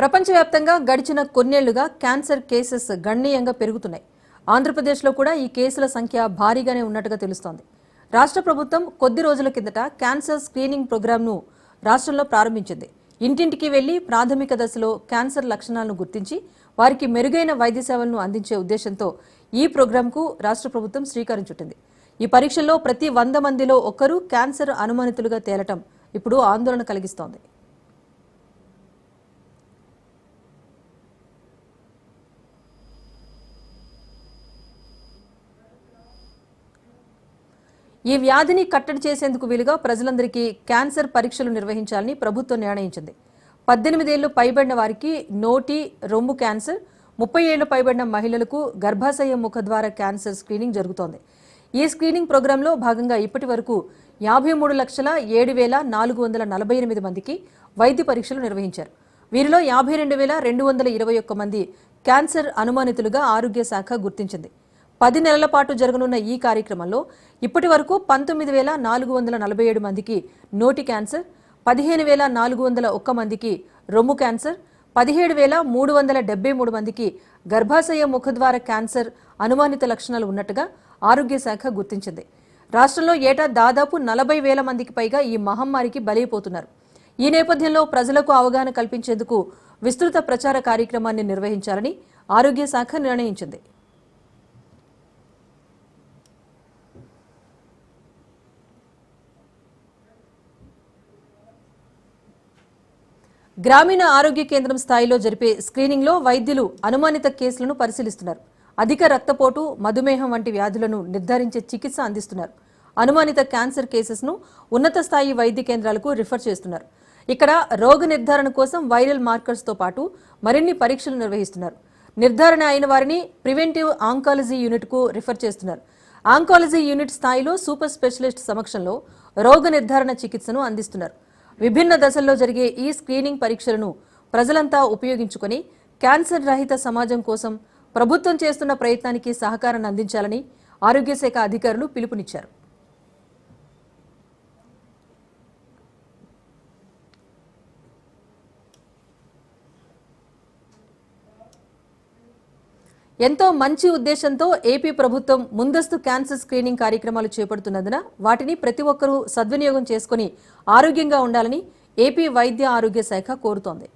ప్రపంచవ్యాప్తంగా గడిచిన కొన్నేళ్లుగా క్యాన్సర్ కేసెస్ గణనీయంగా పెరుగుతున్నాయి. ఆంధ్రప్రదేశ్లో కూడా ఈ కేసుల సంఖ్య భారీగానే ఉన్నట్టుగా తెలుస్తోంది. రాష్ట్ర ప్రభుత్వం కొద్ది రోజుల కిందట క్యాన్సర్ స్క్రీనింగ్ ప్రోగ్రాంను రాష్ట్రంలో ప్రారంభించింది. ఇంటింటికి వెళ్లి ప్రాథమిక దశలో క్యాన్సర్ లక్షణాలను గుర్తించి వారికి మెరుగైన వైద్య సేవలను అందించే ఉద్దేశంతో ఈ ప్రోగ్రాంకు రాష్ట్ర ప్రభుత్వం శ్రీకారం చుట్టింది. ఈ పరీక్షల్లో ప్రతి 100 మందిలో ఒకరు క్యాన్సర్ అనుమానితులుగా తేలటం ఇప్పుడు ఆందోళన కలిగిస్తోంది. ఈ వ్యాధిని కట్టడి చేసేందుకు వీలుగా ప్రజలందరికీ క్యాన్సర్ పరీక్షలు నిర్వహించాలని ప్రభుత్వం నిర్ణయించింది. 18 ఏళ్లు పైబడిన వారికి నోటి, రొమ్ము క్యాన్సర్, 30 ఏళ్లు పైబడిన మహిళలకు గర్భాశయ ముఖద్వార క్యాన్సర్ స్క్రీనింగ్ జరుగుతోంది. ఈ స్క్రీనింగ్ ప్రోగ్రాంలో భాగంగా ఇప్పటి వరకు 53,07,448 మందికి వైద్య పరీక్షలు నిర్వహించారు. వీరిలో 52,221 మంది క్యాన్సర్ అనుమానితులుగా ఆరోగ్య శాఖ గుర్తించింది. 10 నెలల పాటు జరగనున్న ఈ కార్యక్రమంలో ఇప్పటి వరకు 19,447 మందికి నోటి క్యాన్సర్, 15,401 మందికి రొమ్ము క్యాన్సర్, 17,373 మందికి గర్భాశయ ముఖద్వార క్యాన్సర్ అనుమానిత లక్షణాలు ఉన్నట్టుగా ఆరోగ్య శాఖ గుర్తించింది. రాష్ట్రంలో ఏటా దాదాపు 40,000 మందికి పైగా ఈ మహమ్మారికి బలైపోతున్నారు. ఈ నేపథ్యంలో ప్రజలకు అవగాహన కల్పించేందుకు విస్తృత ప్రచార కార్యక్రమాన్ని నిర్వహించాలని ఆరోగ్య శాఖ నిర్ణయించింది. గ్రామీణ ఆరోగ్య కేంద్రం స్థాయిలో జరిపే స్క్రీనింగ్లో వైద్యులు అనుమానిత కేసులను పరిశీలిస్తున్నారు. అధిక రక్తపోటు, మధుమేహం వంటి వ్యాధులను నిర్ధారించే చికిత్స అందిస్తున్నారు. అనుమానిత క్యాన్సర్ కేసెస్ను ఉన్నత స్థాయి వైద్య కేంద్రాలకు రిఫర్ చేస్తున్నారు. ఇక్కడ రోగ నిర్ధారణ కోసం వైరల్ మార్కర్స్తో పాటు మరిన్ని పరీక్షలు నిర్వహిస్తున్నారు. నిర్ధారణ అయిన వారిని ప్రివెంటివ్ ఆంకాలజీ యూనిట్కు రిఫర్ చేస్తున్నారు. ఆంకాలజీ యూనిట్ స్థాయిలో సూపర్ స్పెషలిస్ట్ సమక్షంలో రోగ నిర్ధారణ చికిత్సను అందిస్తున్నారు. విభిన్న దశల్లో జరిగే ఈ స్క్రీనింగ్ పరీక్షలను ప్రజలంతా ఉపయోగించుకొని క్యాన్సర్ రహిత సమాజం కోసం ప్రభుత్వం చేస్తున్న ప్రయత్నానికి సహకారాన్ని అందించాలని ఆరోగ్య శాఖ అధికారులు పిలుపునిచ్చారు. ఎంతో మంచి ఉద్దేశంతో ఏపీ ప్రభుత్వం ముందస్తు క్యాన్సర్ స్క్రీనింగ్ కార్యక్రమాలు చేపడుతున్నందున వాటిని ప్రతి ఒక్కరూ సద్వినియోగం చేసుకుని ఆరోగ్యంగా ఉండాలని ఏపీ వైద్య ఆరోగ్య శాఖ కోరుతోంది.